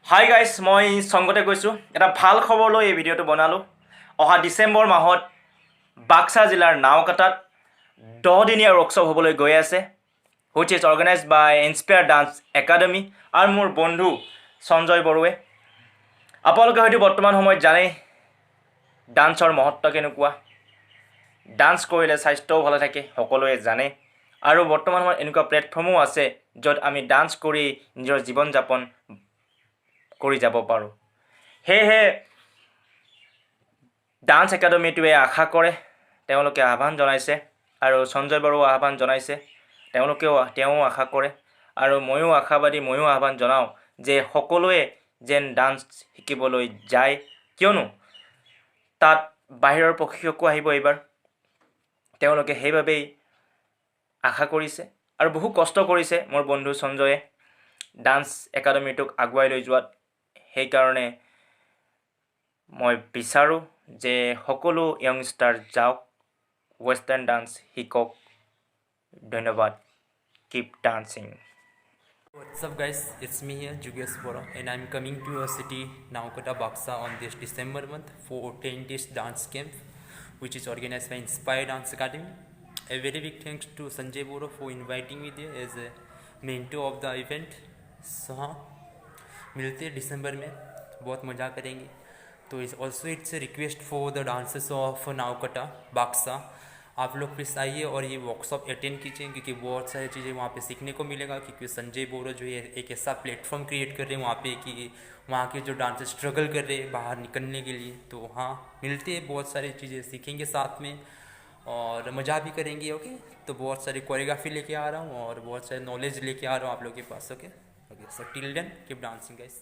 Hi guys, মই সংগতে কৈছোঁ। এটা ভাল খবৰ লৈ এই ভিডিঅ'টো বনালোঁ। অহা ডিচেম্বৰ মাহত বাক্সা জিলাৰ নাওকাটাত 10 দিনীয়া ৱৰ্কশ্বপ হ'বলৈ গৈ আছে, which is organised by Inspire Dance Academy আৰু মোৰ বন্ধু সঞ্জয় বড়োৱে। আপোনালোকে হয়তো বৰ্তমান সময়ত জানেই ডান্সৰ মহত্ব কেনেকুৱা। ডান্স কৰিলে স্বাস্থ্যও ভালে থাকে, সকলোৱে জানে। আৰু বৰ্তমান সময়ত এনেকুৱা প্লেটফৰ্মো আছে য'ত আমি ডান্স কৰি নিজৰ জীৱন যাপন কৰি যাব পাৰোঁ। সেয়েহে ডান্স একাডেমিটোৱে আশা কৰে, তেওঁলোকে আহ্বান জনাইছে আৰু সঞ্জয় বড়োৱে আহ্বান জনাইছে, তেওঁ আশা কৰে আৰু ময়ো আশাবাদী, ময়ো আহ্বান জনাওঁ যে সকলোৱে যেন ডান্স শিকিবলৈ যায়, কিয়নো তাত বাহিৰৰ প্ৰশিক্ষকো আহিব এইবাৰ। তেওঁলোকে সেইবাবেই আশা কৰিছে আৰু বহু কষ্ট কৰিছে মোৰ বন্ধু সঞ্জয়ে ডান্স একাডেমিটোক আগুৱাই লৈ যোৱাত। সেইকাৰণে মই বিচাৰোঁ যে সকলো য়ংষ্টাৰ যাওক, ৱেষ্টাৰ্ণ ডান্স শিকক। ধন্যবাদ। Keep dancing. What's up guys, it's me here, GUWAHATI, and I'm coming to your city Naokata, Baksa on this December month for 10 days dance camp which is organized by Inspire Dance Academy. A very big thanks to Sanjay Boro for inviting me there as a mentor of the event. So हाँ, मिलते हैं दिसंबर में, बहुत मज़ा करेंगे। तो it's a request for the dancers of Nawkata Baksa, आप लोग प्लीज़ आइए और ये वर्कशॉप अटेंड कीजिए, क्योंकि बहुत सारी चीज़ें वहाँ पे सीखने को मिलेगा। क्योंकि संजय बोरो जो है एक ऐसा प्लेटफॉर्म क्रिएट कर रहे हैं वहाँ पे कि वहाँ के जो डांसर्स स्ट्रगल कर रहे हैं बाहर निकलने के लिए। तो हाँ, मिलते हैं, बहुत सारी चीज़ें सीखेंगे साथ में और मज़ा भी करेंगे। ओके, तो बहुत सारी कोरियोग्राफी लेके आ रहा हूँ और बहुत सारे नॉलेज लेके आ रहा हूँ आप लोगों के पास। Okay, so till then keep dancing guys.